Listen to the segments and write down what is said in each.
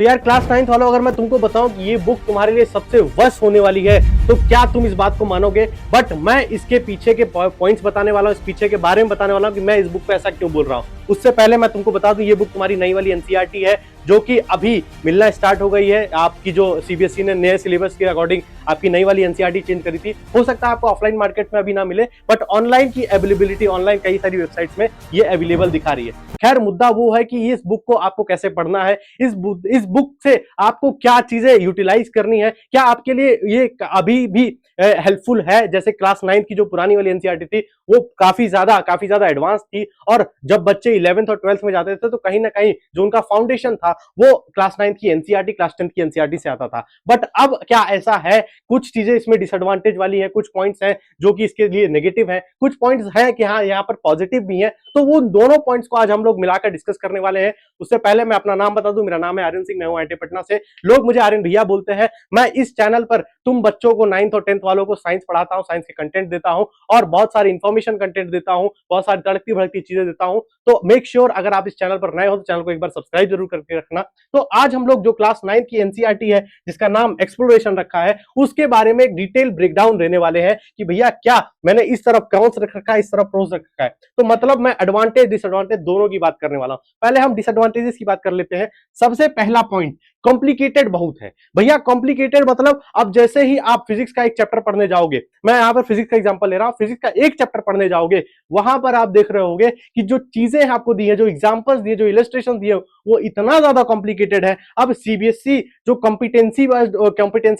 तो यार class 9th वालों, अगर मैं तुमको बताऊं कि ये बुक तुम्हारे लिए सबसे वर्स्ट होने वाली है तो क्या तुम इस बात को मानोगे? बट मैं इसके पीछे के पॉइंट्स बताने वाला हूं, इस पीछे के बारे में बताने वाला हूं कि मैं इस बुक पे ऐसा क्यों बोल रहा हूं। उससे पहले मैं तुमको बता दूं, ये बुक तुम्हारी नई वाली एनसीईआरटी है जो कि अभी मिलना स्टार्ट हो गई है। आपकी जो सीबीएसई ने नए सिलेबस के अकॉर्डिंग आपकी नई वाली एनसीईआरटी चेंज करी थी। हो सकता है आपको ऑफलाइन मार्केट में अभी ना मिले, बट ऑनलाइन की अवेलेबिलिटी, ऑनलाइन कई सारी वेबसाइट्स में ये अवेलेबल दिखा रही है। खैर, मुद्दा वो है कि इस बुक को आपको कैसे पढ़ना है, इस बुक से आपको क्या चीजें यूटिलाइज करनी है, क्या आपके लिए ये अभी भी हेल्पफुल है। जैसे क्लास 9 की जो पुरानी वाली एनसीईआरटी थी वो काफी ज्यादा एडवांस थी, और जब बच्चे 11th और 12th में जाते थे तो कहीं ना कहीं जो उनका फाउंडेशन था वो क्लास 9 की एनसीईआरटी, क्लास 10 की एनसीईआरटी से आता था। बट अब क्या ऐसा है? कुछ चीजें इसमें डिसएडवांटेज वाली है, कुछ पॉइंट्स हैं जो कि इसके लिए नेगेटिव है, कुछ पॉइंट्स हैं कि हाँ यहाँ पर पॉजिटिव भी है। तो वो दोनों पॉइंट्स को आज हम लोग मिलाकर डिस्कस करने वाले हैं। उससे पहले मैं अपना नाम बता दूं, मेरा नाम है आर्यन सिंह, मैं हूं आईटी पटना से। लोग मुझे आर्यन भैया बोलते हैं। मैं इस चैनल पर तुम बच्चों को 9th और 10th वालों को साइंस पढ़ाता हूं, साइंस के कंटेंट देता हूं और बहुत सारी इंफॉर्मेशन कंटेंट देता हूं, बहुत सारी तड़कती भड़कती चीजें देता हूं। तो मेक श्योर अगर आप इस चैनल पर नए हो तो चैनल को एक बार सब्सक्राइब जरूर करके रखना। तो आज हम लोग जो क्लास 9 की एनसीईआरटी है जिसका नाम एक्सप्लोरेशन रखा है, उसके बारे में एक डिटेल ब्रेकडाउन देने वाले हैं कि भैया क्या मैंने इस तरफ कॉन्स रख रखा है, इस तरफ प्रोस रख रखा है। तो मतलब मैं एडवांटेज डिसएडवांटेज दोनों की बात करने वाला हूं। पहले हम डिसएडवांटेजेस की बात कर लेते हैं। सबसे पहला पॉइंट, कॉम्प्लिकेटेड बहुत है भैया। कॉम्प्लिकेटेड मतलब अब जैसे ही आप फिजिक्स का एक चैप्टर पढ़ने जाओगे, मैं यहां पर फिजिक्स का एग्जांपल ले रहा हूं, फिजिक्स का एक चैप्टर पढ़ने जाओगे, वहां पर आप देख रहे होगे कि जो चीजें आपको दी है, जो एग्जांपल्स दिए, जो इलस्ट्रेशन दिए, वो इतना ज्यादा कॉम्प्लिकेटेड है। अब सीबीएसई जो कॉम्पिटेंसी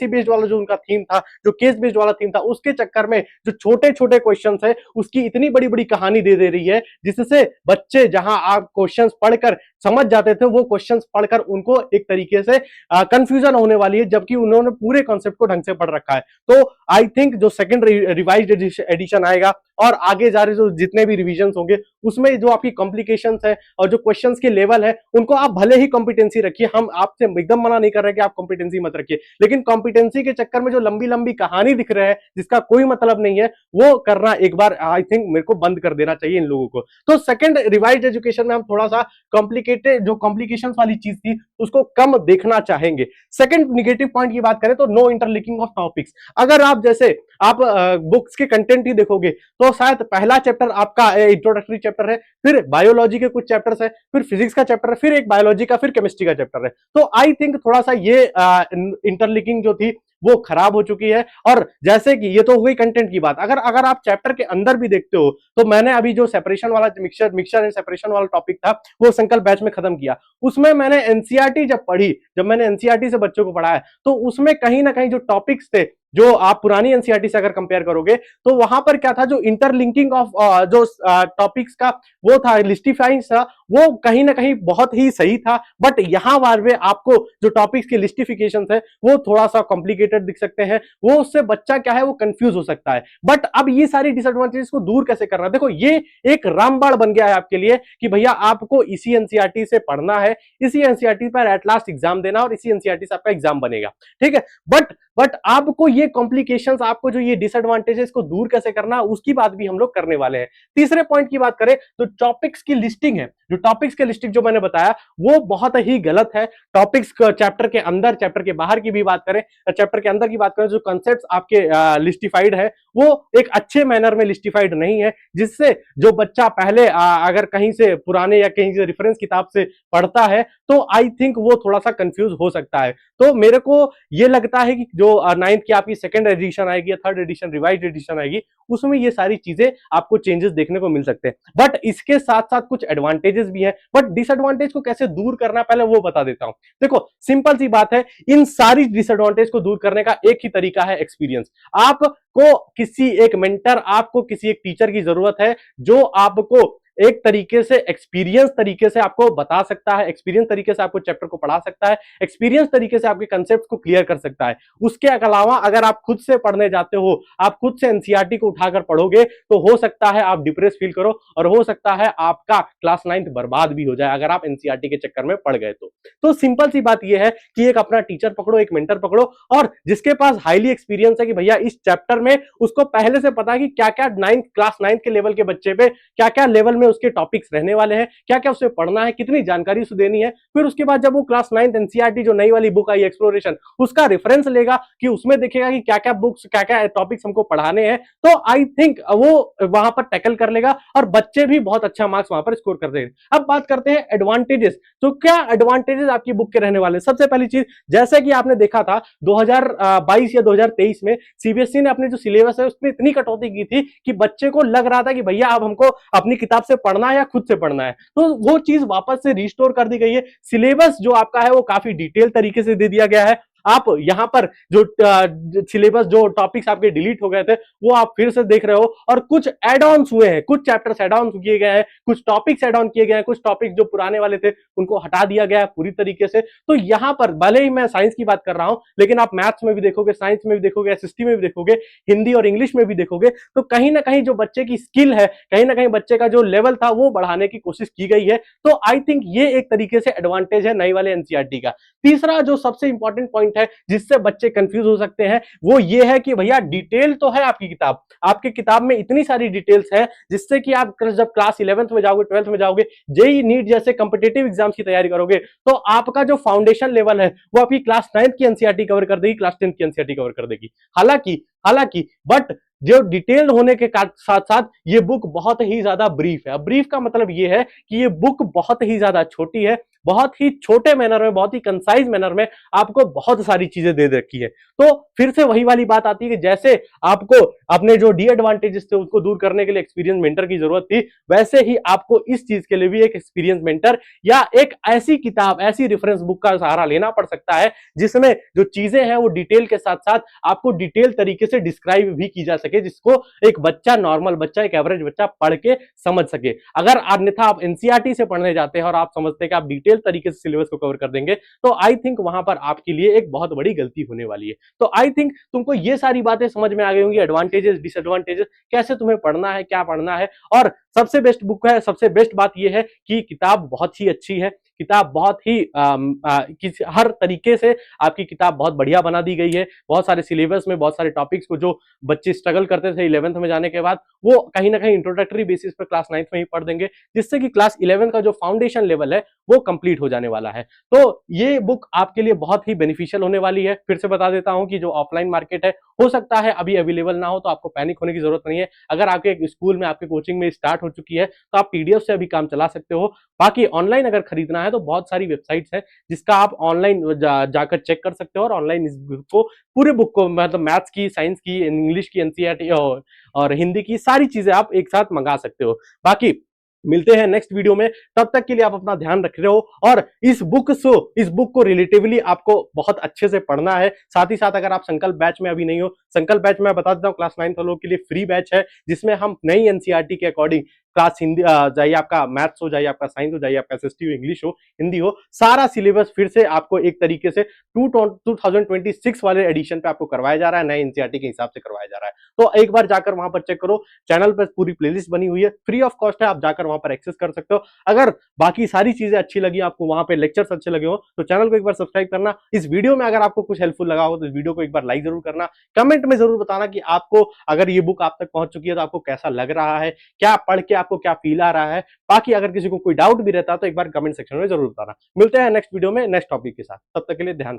बेस्ड वाला जो उनका थीम था, जो केस बेस्ड वाला थीम था, उसके चक्कर में जो छोटे छोटे क्वेश्चन है उसकी इतनी बड़ी बड़ी कहानी दे रही है, जिससे बच्चे जहां आप क्वेश्चन पढ़कर समझ जाते थे, वो क्वेश्चंस पढ़कर उनको एक तरीके से कंफ्यूजन होने वाली है, जबकि उन्होंने पूरे कॉन्सेप्ट को ढंग से पढ़ रखा है। तो आई थिंक जो सेकंड रिवाइज्ड एडिशन आएगा और आगे जा रहे जो जितने भी रिवीजन होंगे, उसमें जो आपकी कॉम्प्लिकेशंस है और जो क्वेश्चंस के लेवल है, उनको आप भले ही कॉम्पिटेंसी रखिए, हम आपसे एकदम मना नहीं कर रहे कि आप कॉम्पिटेंसी मत रखिए, लेकिन कॉम्पिटेंसी के चक्कर में जो लंबी लंबी कहानी दिख रहे हैं जिसका कोई मतलब नहीं है, वो करना एक बार आई थिंक मेरे को बंद कर देना चाहिए इन लोगों को। तो सेकंड रिवाइज्ड एजुकेशन में हम थोड़ा सा कॉम्प्लिकेटेड जो कॉम्प्लिकेशंस वाली चीज थी उसको कम देखना चाहेंगे। सेकंड निगेटिव पॉइंट की बात करें तो नो इंटरलिंकिंग ऑफ टॉपिक्स। अगर आप जैसे आप बुक्स के कंटेंट ही देखोगे तो शायद पहला चैप्टर आपका इंट्रोडक्टरी चैप्टर है, फिर बायोलॉजी के कुछ चैप्टर्स है, फिर फिजिक्स का चैप्टर है, फिर एक बायोलॉजी का, फिर केमिस्ट्री का चैप्टर है। तो आई थिंक थोड़ा सा ये इंटरलिंकिंग जो थी वो खराब हो चुकी है। और जैसे कि ये तो हो गई कंटेंट की बात, अगर आप चैप्टर के अंदर भी देखते हो तो मैंने अभी जो सेपरेशन वाला मिक्सचर एंड सेपरेशन वाला टॉपिक था वो संकल्प बैच में खत्म किया। उसमें मैंने एनसीईआरटी जब पढ़ी, जब मैंने एनसीईआरटी से बच्चों को पढ़ाया, तो उसमें कहीं ना कहीं जो टॉपिक्स थे, जो आप पुरानी एनसीईआरटी से अगर कंपेयर करोगे तो वहां पर क्या था, जो इंटरलिंकिंग ऑफ जो टॉपिक्स का वो था, लिस्टिफाइंग था, वो कहीं ना कहीं बहुत ही सही था। बट यहां बार में आपको जो टॉपिक्स के लिस्टिफिकेशन है वो थोड़ा सा कॉम्प्लिकेटेड दिख सकते हैं, वो उससे बच्चा क्या है वो कंफ्यूज हो सकता है। बट अब ये सारी डिसएडवांटेजेस को दूर कैसे करना, देखो ये एक रामबाण बन गया है आपके लिए कि भैया आपको इसी एनसीईआरटी से पढ़ना है, इसी एनसीईआरटी पर एट लास्ट एग्जाम देना और इसी एनसीईआरटी से आपका एग्जाम बनेगा, ठीक है। बट आपको ये कॉम्प्लिकेशंस, आपको जो ये डिसएडवांटेजेस को दूर कैसे करना, उसकी बात भी हम लोग करने वाले हैं। तीसरे पॉइंट की बात करें तो टॉपिक्स की लिस्टिंग है, जो टॉपिक्स के लिस्टिंग जो मैंने बताया वो बहुत ही गलत है। टॉपिक्स चैप्टर के अंदर, चैप्टर के बाहर की भी बात करें, चैप्टर के अंदर की बात करें, जो कॉन्सेप्ट्स आपके लिस्टिफाइड है वो एक अच्छे मैनर में लिस्टिफाइड नहीं है, जिससे जो बच्चा पहले अगर कहीं से पुराने या कहीं से रेफरेंस किताब से पढ़ता है तो आई थिंक वो थोड़ा सा कंफ्यूज हो सकता है। तो मेरे को ये लगता है कि जो 9th की आपकी सेकंड एडिशन आएगी या थर्ड एडिशन, रिवाइज्ड एडिशन आएगी, उसमें ये सारी चीजें आपको चेंजेस देखने को मिल सकते हैं। बट इसके साथ साथ कुछ एडवांटेजेस भी हैं, बट डिसएडवांटेज को कैसे दूर करना पहले वो बता देता हूं। देखो सिंपल सी बात है, इन सारी डिसएडवांटेज को दूर करने का एक ही तरीका है, एक्सपीरियंस। आपको किसी एक मेंटर, आपको किसी एक टीचर की जरूरत है जो आपको एक तरीके से एक्सपीरियंस तरीके से आपको बता सकता है, एक्सपीरियंस तरीके से आपको चैप्टर को पढ़ा सकता है, एक्सपीरियंस तरीके से आपके कंसेप्ट को क्लियर कर सकता है। उसके अलावा अगर आप खुद से पढ़ने जाते हो, आप खुद से एनसीईआरटी को उठाकर पढ़ोगे, तो हो सकता है आप डिप्रेस फील करो और हो सकता है आपका क्लास 9th बर्बाद भी हो जाए अगर आप एनसीईआरटी के चक्कर में पड़ गए तो सिंपल सी बात यह है कि एक अपना टीचर पकड़ो, एक मेंटर पकड़ो, और जिसके पास हाईली एक्सपीरियंस है कि भैया इस चैप्टर में उसको पहले से पता है कि क्या क्या क्लास 9th के लेवल के बच्चे पे क्या क्या लेवल में उसके टॉपिक्स रहने वाले हैं, क्या क्या उसे पढ़ना है, कितनी जानकारी उसे देनी है। फिर उसके बाद जब वो क्लास 9th एनसीईआरटी जो नई वाली बुक आई एक्सप्लोरेशन, उसका रेफरेंस लेगा कि उसमें देखेगा कि क्या क्या बुक्स, क्या क्या टॉपिक्स हमको पढ़ाने हैं, तो आई थिंक वो वहां पर टैकल कर लेगा और बच्चे भी बहुत अच्छा मार्क्स वहां पर स्कोर कर देंगे। अब बात करते हैं एडवांटेजेस। तो क्या एडवांटेजेस आपकी बुक के रहने वाले हैं? सबसे पहली चीज, जैसे कि आपने देखा था 2022 या 2023 में सीबीएसई ने अपने जो सिलेबस है उसमें इतनी कटौती की थी कि बच्चे को लग रहा था कि भैया अब हमको अपनी किताब से पढ़ना है या खुद से पढ़ना है। तो वो चीज वापस से रिस्टोर कर दी गई है। सिलेबस जो आपका है वो काफी डिटेल तरीके से दे दिया गया है। आप यहां पर जो सिलेबस, जो टॉपिक्स आपके डिलीट हो गए थे, वो आप फिर से देख रहे हो, और कुछ एड ऑन्स हुए हैं, कुछ चैप्टर्स एड ऑन किए गए हैं, कुछ टॉपिक्स एड ऑन किए गए हैं, कुछ टॉपिक्स जो पुराने वाले थे उनको हटा दिया गया है पूरी तरीके से। तो यहां पर भले ही मैं साइंस की बात कर रहा हूं, लेकिन आप मैथ्स में भी देखोगे, साइंस में भी देखोगे, एसएसटी में भी देखोगे, हिंदी और इंग्लिश में भी देखोगे, तो कहीं ना कहीं जो बच्चे की स्किल है, कहीं ना कहीं बच्चे का जो लेवल था वो बढ़ाने की कोशिश की गई है। तो आई थिंक ये एक तरीके से एडवांटेज है नई वाले एनसीईआरटी का। तीसरा जो सबसे इंपॉर्टेंट पॉइंट है जिससे बच्चे कंफ्यूज हो सकते हैं, वो ये है कि भैया डिटेल तो है आपकी किताब, आपकी किताब में इतनी सारी डिटेल्स है जिससे कि आप जब क्लास 11th में जाओगे, 12th में जाओगे, जेई नीट जैसे कंपिटेटिव एग्जाम्स की तैयारी करोगे, तो आपका जो फाउंडेशन लेवल है वो आपकी क्लास 9th की एनसीईआरटी कवर कर देगी, क्लास 10th की एनसीईआरटी कवर कर देगी। हालांकि हालांकि बट जो डिटेल होने के साथ साथ ये बुक बहुत ही ज्यादा ब्रीफ है। अब ब्रीफ का मतलब ये है कि ये बुक बहुत ही ज्यादा छोटी है, बहुत ही छोटे मैनर में, बहुत ही कंसाइज मैनर में आपको बहुत सारी चीजें दे रखी है। तो फिर से वही वाली बात आती है कि जैसे आपको अपने जो डिएडवांटेजेस थे उसको दूर करने के लिए एक्सपीरियंस मेंटर की जरूरत थी, वैसे ही आपको इस चीज के लिए भी एक एक्सपीरियंस मेंटर या एक ऐसी किताब, ऐसी रेफरेंस बुक का सहारा लेना पड़ सकता है जिसमें जो चीजें हैं वो डिटेल के साथ साथ आपको डिटेल तरीके से डिस्क्राइब भी की जा सके, जिसको एक बच्चा, नॉर्मल बच्चा, एक एवरेज बच्चा पढ़ के समझ सके। अगर अन्यथा आप एनसीईआरटी से पढ़ने जाते हैं और आप समझते हैं कि आप डिटेल तरीके से सिलेबस को कवर कर देंगे, तो आई थिंक वहां पर आपके लिए एक बहुत बड़ी गलती होने वाली है। तो आई थिंक तुमको ये सारी बातें समझ में आ गई होंगी, एडवांटेजेस, डिसएडवांटेजेस, कैसे तुम्हें पढ़ना है, क्या पढ़ना है। और सबसे बेस्ट बुक है, सबसे बेस्ट बात यह है कि किताब बहुत ही अच्छी है, किताब बहुत ही हर तरीके से आपकी किताब बहुत बढ़िया बना दी गई है। बहुत सारे सिलेबस में बहुत सारे टॉपिक्स को जो बच्चे स्ट्रगल करते थे 11th में जाने के बाद, वो कहीं ना कहीं इंट्रोडक्टरी बेसिस पर क्लास 9th में ही पढ़ देंगे, जिससे कि क्लास 11 का जो फाउंडेशन लेवल है वो कंप्लीट हो जाने वाला है। तो ये बुक आपके लिए बहुत ही बेनिफिशियल होने वाली है। फिर से बता देता हूं कि जो ऑफलाइन मार्केट है, हो सकता है अभी अवेलेबल ना हो, तो आपको पैनिक होने की जरूरत नहीं है। अगर आपके स्कूल में, आपके कोचिंग में स्टार्ट हो चुकी है, तो आप पीडीएफ से अभी काम चला सकते हो। बाकी ऑनलाइन अगर खरीदना है तो बहुत सारी वेबसाइट्स है जिसका आप ऑनलाइन जाकर चेक कर सकते हो, और ऑनलाइन इस बुक को, पूरे बुक को, मतलब मैथ्स की, साइंस की, इंग्लिश की, एनसीईआरटी और हिंदी की सारी चीजें आप एक साथ मंगा सकते हो। बाकी मिलते हैं नेक्स्ट वीडियो में, तब तक के लिए आप अपना ध्यान रख रहे हो। और इस बुक को रिलेटिवली आपको बहुत अच्छे से पढ़ना है। साथ ही साथ अगर आप संकल्प बैच में अभी नहीं हो, संकल्प बैच में बता देता हूँ, क्लास 9th वालों के लिए फ्री बैच है, जिसमें हम नई एनसीईआरटी के अकॉर्डिंग क्लास हिंदी, चाहे आपका मैथ्स हो, चाहे आपका साइंस हो, चाहे आपका एसएसटी हो, इंग्लिश हो, हिंदी हो, सारा सिलेबस फिर से आपको एक तरीके से 2026 वाले एडिशन पे आपको करवाया जा रहा है, नए एनसीईआरटी के हिसाब से करवाया जा रहा है। तो एक बार जाकर वहां पर चेक करो, चैनल पर पूरी प्लेलिस्ट बनी हुई है, फ्री ऑफ कॉस्ट है, आप जाकर वहां पर एक्सेस कर सकते हो। अगर बाकी सारी चीजें अच्छी लगी आपको, वहां पे लेक्चर्स अच्छे लगे हो, तो चैनल को एक बार सब्सक्राइब करना। इस वीडियो में अगर आपको कुछ हेल्पफुल लगा हो तो इस वीडियो को एक बार लाइक जरूर करना। कमेंट में जरूर बताना कि आपको, अगर ये बुक आप तक पहुंच चुकी है तो आपको कैसा लग रहा है, क्या पढ़ के आपको क्या फील आ रहा है। बाकी अगर किसी को कोई डाउट भी रहता है तो एक बार कमेंट सेक्शन में जरूर बताना। मिलते हैं नेक्स्ट वीडियो में नेक्स्ट टॉपिक के साथ, तब तक के लिए ध्यान रखो।